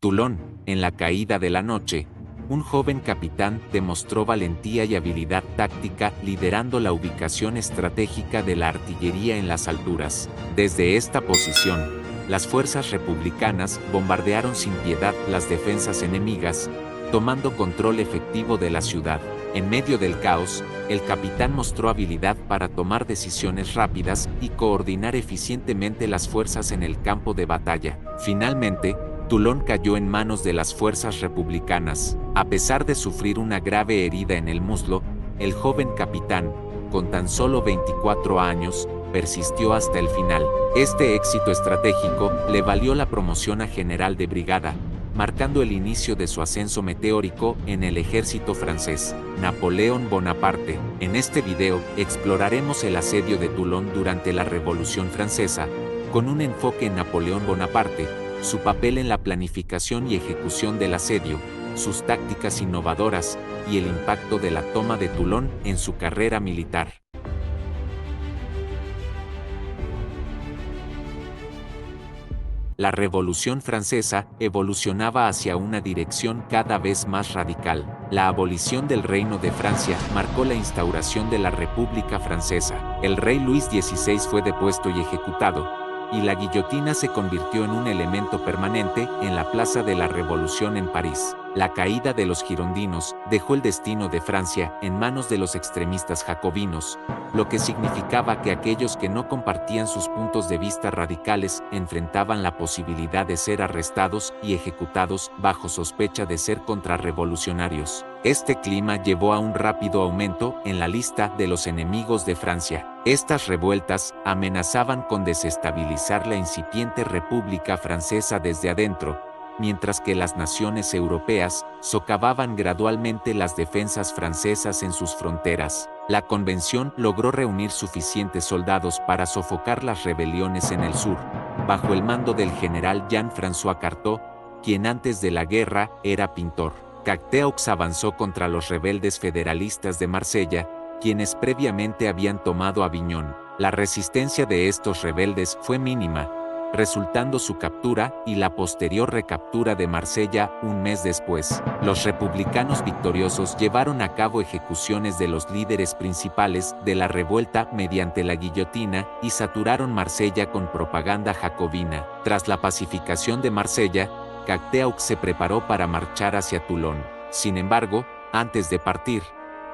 Toulon, en la caída de la noche, un joven capitán demostró valentía y habilidad táctica liderando la ubicación estratégica de la artillería en las alturas. Desde esta posición, las fuerzas republicanas bombardearon sin piedad las defensas enemigas, tomando control efectivo de la ciudad. En medio del caos, el capitán mostró habilidad para tomar decisiones rápidas y coordinar eficientemente las fuerzas en el campo de batalla. Finalmente, Toulon cayó en manos de las fuerzas republicanas. A pesar de sufrir una grave herida en el muslo, el joven capitán, con tan solo 24 años, persistió hasta el final. Este éxito estratégico le valió la promoción a general de brigada, marcando el inicio de su ascenso meteórico en el ejército francés. Napoleón Bonaparte. En este video exploraremos el asedio de Toulon durante la Revolución Francesa, con un enfoque en Napoleón Bonaparte, su papel en la planificación y ejecución del asedio, sus tácticas innovadoras y el impacto de la toma de Toulon en su carrera militar. La Revolución Francesa evolucionaba hacia una dirección cada vez más radical. La abolición del Reino de Francia marcó la instauración de la República Francesa. El rey Luis XVI fue depuesto y ejecutado, y la guillotina se convirtió en un elemento permanente en la Plaza de la Revolución en París. La caída de los girondinos dejó el destino de Francia en manos de los extremistas jacobinos, lo que significaba que aquellos que no compartían sus puntos de vista radicales enfrentaban la posibilidad de ser arrestados y ejecutados bajo sospecha de ser contrarrevolucionarios. Este clima llevó a un rápido aumento en la lista de los enemigos de Francia. Estas revueltas amenazaban con desestabilizar la incipiente República Francesa desde adentro, mientras que las naciones europeas socavaban gradualmente las defensas francesas en sus fronteras. La convención logró reunir suficientes soldados para sofocar las rebeliones en el sur, bajo el mando del general Jean-François Carteau, quien antes de la guerra era pintor. Cocteaux avanzó contra los rebeldes federalistas de Marsella, quienes previamente habían tomado Aviñón. La resistencia de estos rebeldes fue mínima, resultando su captura y la posterior recaptura de Marsella un mes después. Los republicanos victoriosos llevaron a cabo ejecuciones de los líderes principales de la revuelta mediante la guillotina y saturaron Marsella con propaganda jacobina. Tras la pacificación de Marsella, Cocteaux se preparó para marchar hacia Toulon. Sin embargo, antes de partir,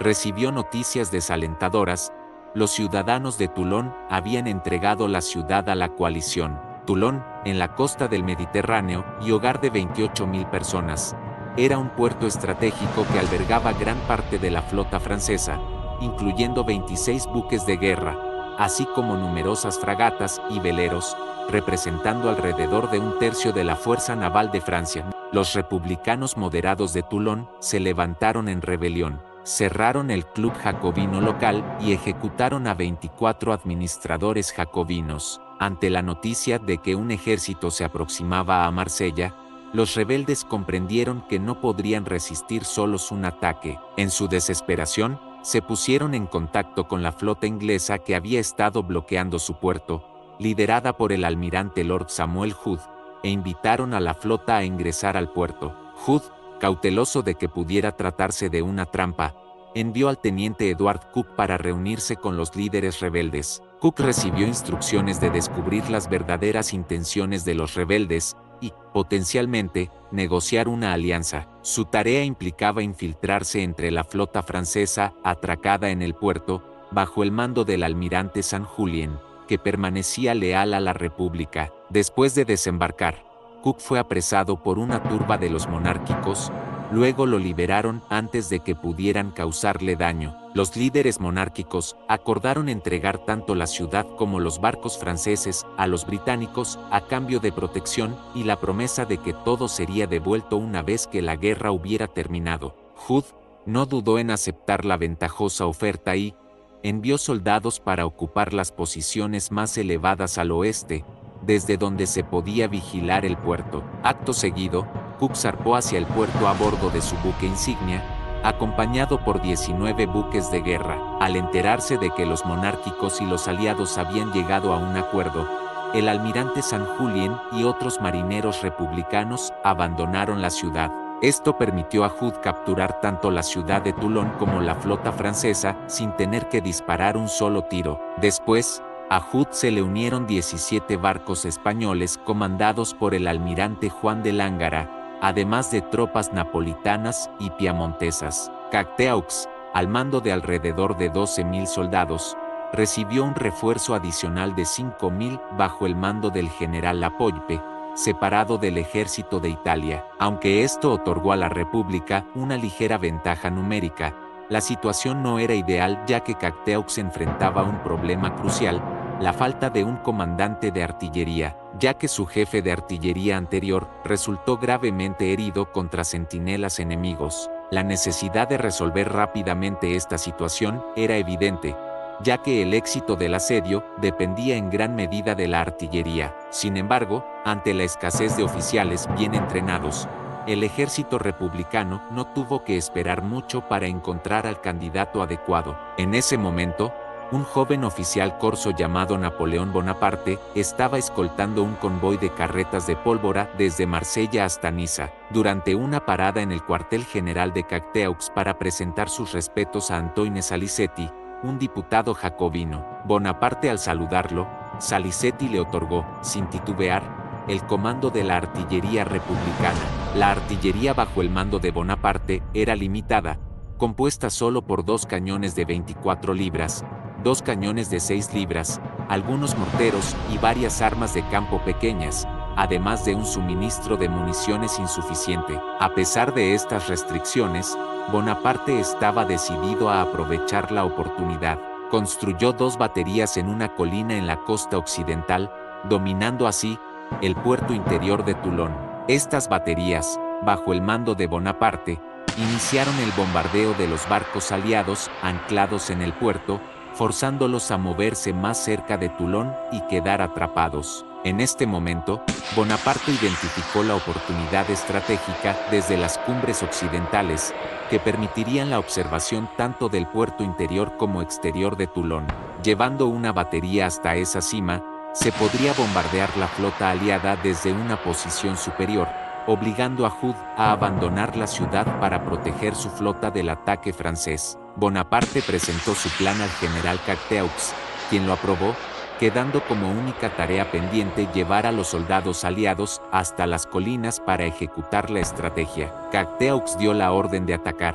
recibió noticias desalentadoras. Los ciudadanos de Toulon habían entregado la ciudad a la coalición. Toulon, en la costa del Mediterráneo y hogar de 28.000 personas, era un puerto estratégico que albergaba gran parte de la flota francesa, incluyendo 26 buques de guerra, así como numerosas fragatas y veleros, representando alrededor de un tercio de la fuerza naval de Francia. Los republicanos moderados de Toulon se levantaron en rebelión, cerraron el club jacobino local y ejecutaron a 24 administradores jacobinos. Ante la noticia de que un ejército se aproximaba a Marsella, los rebeldes comprendieron que no podrían resistir solos un ataque. En su desesperación, se pusieron en contacto con la flota inglesa que había estado bloqueando su puerto, liderada por el almirante Lord Samuel Hood, e invitaron a la flota a ingresar al puerto. Hood, cauteloso de que pudiera tratarse de una trampa, envió al teniente Edward Cook para reunirse con los líderes rebeldes. Cook recibió instrucciones de descubrir las verdaderas intenciones de los rebeldes y, potencialmente, negociar una alianza. Su tarea implicaba infiltrarse entre la flota francesa atracada en el puerto, bajo el mando del almirante Saint-Julien, que permanecía leal a la República. Después de desembarcar, Cook fue apresado por una turba de los monárquicos. Luego lo liberaron antes de que pudieran causarle daño. Los líderes monárquicos acordaron entregar tanto la ciudad como los barcos franceses a los británicos a cambio de protección y la promesa de que todo sería devuelto una vez que la guerra hubiera terminado. Hood no dudó en aceptar la ventajosa oferta y envió soldados para ocupar las posiciones más elevadas al oeste, desde donde se podía vigilar el puerto. Acto seguido, Cook zarpó hacia el puerto a bordo de su buque insignia, acompañado por 19 buques de guerra. Al enterarse de que los monárquicos y los aliados habían llegado a un acuerdo, el almirante Saint-Julien y otros marineros republicanos abandonaron la ciudad. Esto permitió a Hood capturar tanto la ciudad de Toulon como la flota francesa sin tener que disparar un solo tiro. Después, a Hood se le unieron 17 barcos españoles comandados por el almirante Juan de Lángara, además de tropas napolitanas y piamontesas. Cacteaux, al mando de alrededor de 12.000 soldados, recibió un refuerzo adicional de 5.000 bajo el mando del general Lapointe, separado del ejército de Italia. Aunque esto otorgó a la República una ligera ventaja numérica, la situación no era ideal ya que Cacteaux enfrentaba un problema crucial, la falta de un comandante de artillería, ya que su jefe de artillería anterior resultó gravemente herido contra centinelas enemigos. La necesidad de resolver rápidamente esta situación era evidente, ya que el éxito del asedio dependía en gran medida de la artillería. Sin embargo, ante la escasez de oficiales bien entrenados, el ejército republicano no tuvo que esperar mucho para encontrar al candidato adecuado. En ese momento, un joven oficial corso llamado Napoleón Bonaparte estaba escoltando un convoy de carretas de pólvora desde Marsella hasta Niza. Durante una parada en el cuartel general de Cacteaux para presentar sus respetos a Antoine Salicetti, un diputado jacobino, Bonaparte al saludarlo, Salicetti le otorgó, sin titubear, el comando de la artillería republicana. La artillería bajo el mando de Bonaparte era limitada, compuesta solo por 2 cañones de 24 libras, 2 cañones de 6 libras, algunos morteros y varias armas de campo pequeñas, además de un suministro de municiones insuficiente. A pesar de estas restricciones, Bonaparte estaba decidido a aprovechar la oportunidad. Construyó 2 baterías en una colina en la costa occidental, dominando así el puerto interior de Toulon. Estas baterías, bajo el mando de Bonaparte, iniciaron el bombardeo de los barcos aliados anclados en el puerto, forzándolos a moverse más cerca de Toulon y quedar atrapados. En este momento, Bonaparte identificó la oportunidad estratégica desde las cumbres occidentales, que permitirían la observación tanto del puerto interior como exterior de Toulon. Llevando una batería hasta esa cima, se podría bombardear la flota aliada desde una posición superior, obligando a Hood a abandonar la ciudad para proteger su flota del ataque francés. Bonaparte presentó su plan al general Cacteaux, quien lo aprobó, quedando como única tarea pendiente llevar a los soldados aliados hasta las colinas para ejecutar la estrategia. Cacteaux dio la orden de atacar,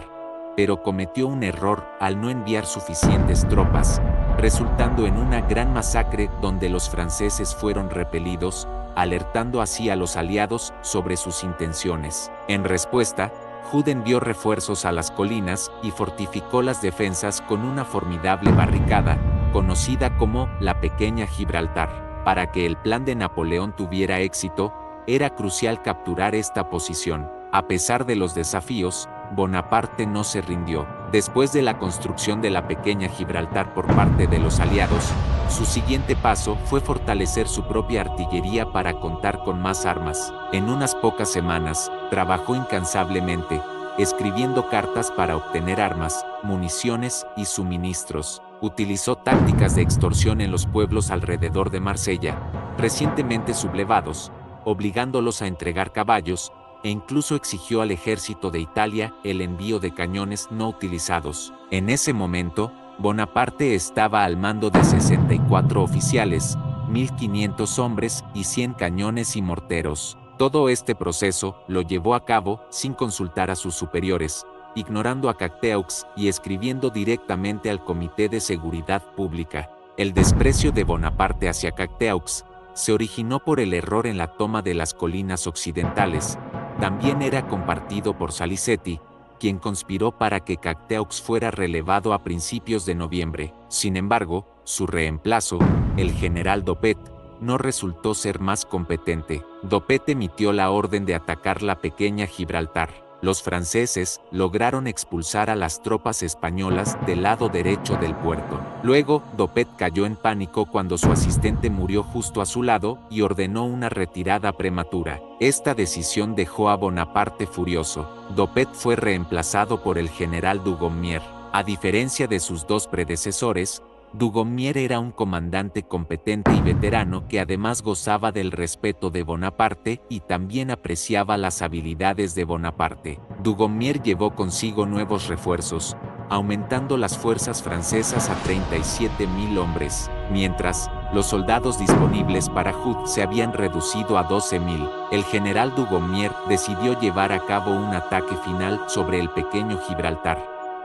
pero cometió un error al no enviar suficientes tropas, resultando en una gran masacre donde los franceses fueron repelidos, alertando así a los aliados sobre sus intenciones. En respuesta, Hood envió refuerzos a las colinas y fortificó las defensas con una formidable barricada, conocida como la Pequeña Gibraltar. Para que el plan de Napoleón tuviera éxito, era crucial capturar esta posición. A pesar de los desafíos, Bonaparte no se rindió. Después de la construcción de la Pequeña Gibraltar por parte de los aliados, su siguiente paso fue fortalecer su propia artillería para contar con más armas. En unas pocas semanas, trabajó incansablemente, escribiendo cartas para obtener armas, municiones y suministros. Utilizó tácticas de extorsión en los pueblos alrededor de Marsella, recientemente sublevados, obligándolos a entregar caballos, e incluso exigió al ejército de Italia el envío de cañones no utilizados. En ese momento, Bonaparte estaba al mando de 64 oficiales, 1.500 hombres y 100 cañones y morteros. Todo este proceso lo llevó a cabo sin consultar a sus superiores, ignorando a Cacteaux y escribiendo directamente al Comité de Seguridad Pública. El desprecio de Bonaparte hacia Cacteaux se originó por el error en la toma de las colinas occidentales. También era compartido por Salicetti, quien conspiró para que Cacteaux fuera relevado a principios de noviembre. Sin embargo, su reemplazo, el general Dopet, no resultó ser más competente. Dopet emitió la orden de atacar la Pequeña Gibraltar. Los franceses lograron expulsar a las tropas españolas del lado derecho del puerto. Luego, Dopet cayó en pánico cuando su asistente murió justo a su lado y ordenó una retirada prematura. Esta decisión dejó a Bonaparte furioso. Dopet fue reemplazado por el general Dugommier. A diferencia de sus 2 predecesores, Dugommier era un comandante competente y veterano que además gozaba del respeto de Bonaparte y también apreciaba las habilidades de Bonaparte. Dugommier llevó consigo nuevos refuerzos, aumentando las fuerzas francesas a 37.000 hombres, mientras los soldados disponibles para Hood se habían reducido a 12.000. El general Dugommier decidió llevar a cabo un ataque final sobre el pequeño Gibraltar,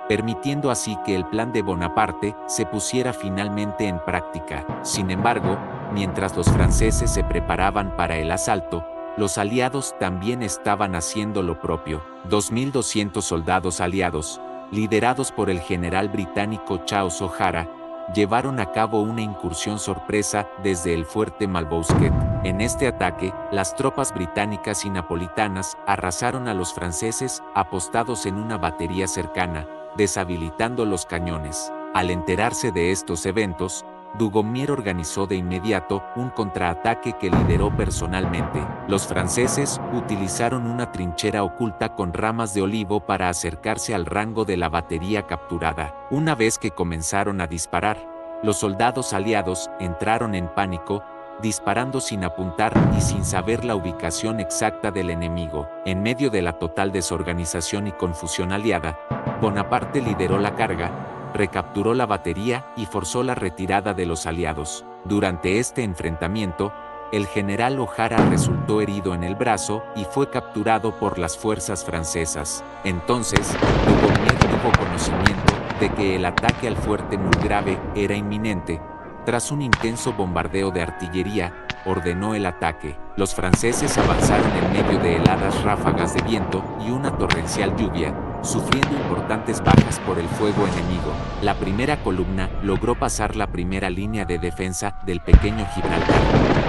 permitiendo así que el plan de Bonaparte se pusiera finalmente en práctica. Sin embargo, mientras los franceses se preparaban para el asalto, los aliados también estaban haciendo lo propio. 2.200 soldados aliados, liderados por el general británico Charles O'Hara, llevaron a cabo una incursión sorpresa desde el fuerte Malbousquet. En este ataque, las tropas británicas y napolitanas arrasaron a los franceses apostados en una batería cercana, deshabilitando los cañones. Al enterarse de estos eventos, Dugommier organizó de inmediato un contraataque que lideró personalmente. Los franceses utilizaron una trinchera oculta con ramas de olivo para acercarse al rango de la batería capturada. Una vez que comenzaron a disparar, los soldados aliados entraron en pánico, disparando sin apuntar y sin saber la ubicación exacta del enemigo. En medio de la total desorganización y confusión aliada, Bonaparte lideró la carga, recapturó la batería y forzó la retirada de los aliados. Durante este enfrentamiento, el general O'Hara resultó herido en el brazo y fue capturado por las fuerzas francesas. Entonces, Dugommier tuvo conocimiento de que el ataque al fuerte Mulgrave era inminente. Tras un intenso bombardeo de artillería, ordenó el ataque. Los franceses avanzaron en medio de heladas ráfagas de viento y una torrencial lluvia, sufriendo importantes bajas por el fuego enemigo. La primera columna logró pasar la primera línea de defensa del pequeño Gibraltar,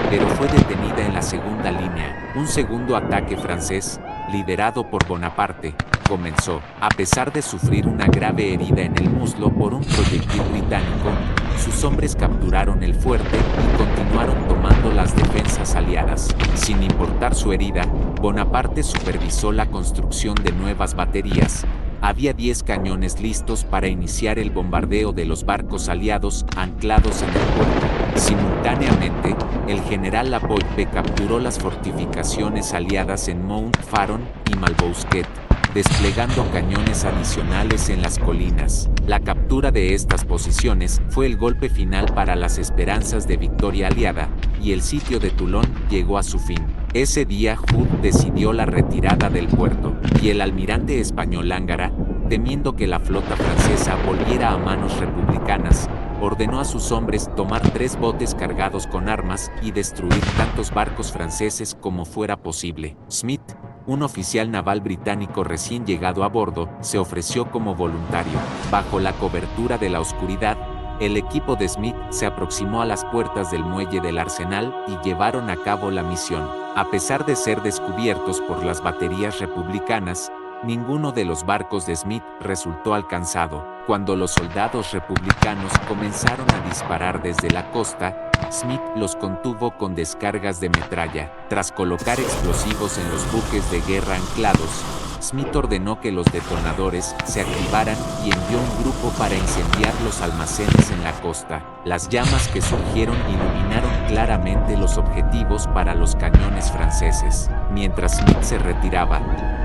pero fue detenida en la segunda línea. Un segundo ataque francés, liderado por Bonaparte, comenzó. A pesar de sufrir una grave herida en el muslo por un proyectil británico, sus hombres capturaron el fuerte y continuaron tomando las defensas aliadas. Sin importar su herida, Bonaparte supervisó la construcción de nuevas baterías. Había 10 cañones listos para iniciar el bombardeo de los barcos aliados anclados en el puerto. Simultáneamente, el general Lapointe capturó las fortificaciones aliadas en Mount Faron y Malbousquet, desplegando cañones adicionales en las colinas. La captura de estas posiciones fue el golpe final para las esperanzas de victoria aliada, y el sitio de Toulon llegó a su fin. Ese día Hood decidió la retirada del puerto, y el almirante español Lángara, temiendo que la flota francesa volviera a manos republicanas, ordenó a sus hombres tomar 3 botes cargados con armas y destruir tantos barcos franceses como fuera posible. Smith, un oficial naval británico recién llegado a bordo, se ofreció como voluntario. Bajo la cobertura de la oscuridad, el equipo de Smith se aproximó a las puertas del muelle del arsenal y llevaron a cabo la misión. A pesar de ser descubiertos por las baterías republicanas, ninguno de los barcos de Smith resultó alcanzado. Cuando los soldados republicanos comenzaron a disparar desde la costa, Smith los contuvo con descargas de metralla. Tras colocar explosivos en los buques de guerra anclados, Smith ordenó que los detonadores se activaran y envió un grupo para incendiar los almacenes en la costa. Las llamas que surgieron iluminaron claramente los objetivos para los cañones franceses. Mientras Smith se retiraba,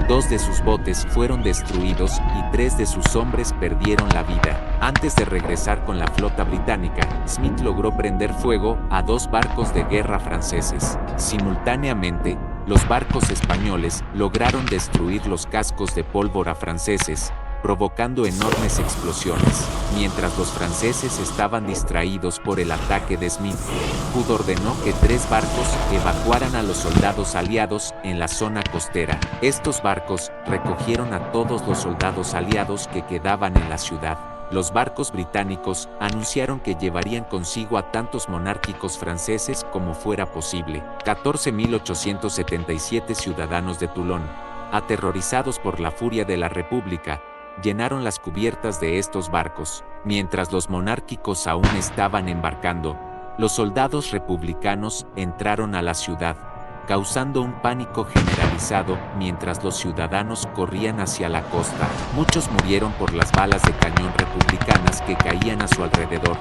2 de sus botes fueron destruidos y 3 de sus hombres perdieron la vida. Antes de regresar con la flota británica, Smith logró prender fuego a 2 barcos de guerra franceses. Simultáneamente, los barcos españoles lograron destruir los cascos de pólvora franceses, provocando enormes explosiones. Mientras los franceses estaban distraídos por el ataque de Smith, Hood ordenó que 3 barcos evacuaran a los soldados aliados en la zona costera. Estos barcos recogieron a todos los soldados aliados que quedaban en la ciudad. Los barcos británicos anunciaron que llevarían consigo a tantos monárquicos franceses como fuera posible. 14.877 ciudadanos de Toulon, aterrorizados por la furia de la República, llenaron las cubiertas de estos barcos. Mientras los monárquicos aún estaban embarcando, los soldados republicanos entraron a la ciudad, causando un pánico generalizado mientras los ciudadanos corrían hacia la costa. Muchos murieron por las balas de cañón republicanas que caían a su alrededor.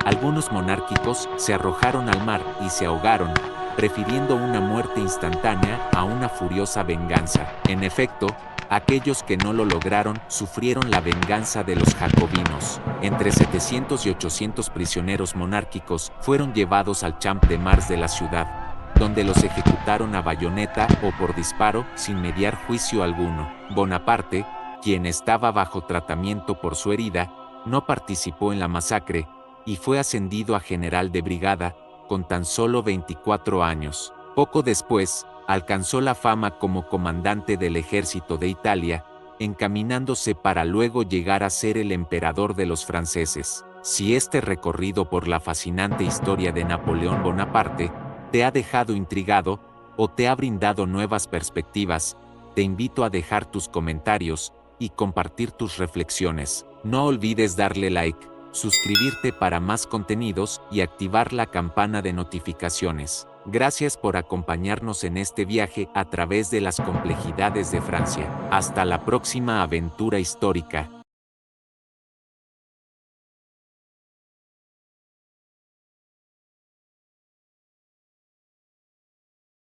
Algunos monárquicos se arrojaron al mar y se ahogaron, prefiriendo una muerte instantánea a una furiosa venganza. En efecto, aquellos que no lo lograron sufrieron la venganza de los jacobinos. Entre 700 y 800 prisioneros monárquicos fueron llevados al Champ de Mars de la ciudad, donde los ejecutaron a bayoneta o por disparo sin mediar juicio alguno. Bonaparte, quien estaba bajo tratamiento por su herida, no participó en la masacre y fue ascendido a general de brigada con tan solo 24 años. Poco después, alcanzó la fama como comandante del ejército de Italia, encaminándose para luego llegar a ser el emperador de los franceses. Si este recorrido por la fascinante historia de Napoleón Bonaparte te ha dejado intrigado o te ha brindado nuevas perspectivas, te invito a dejar tus comentarios y compartir tus reflexiones. No olvides darle like, suscribirte para más contenidos y activar la campana de notificaciones. Gracias por acompañarnos en este viaje a través de las complejidades de Francia. Hasta la próxima aventura histórica.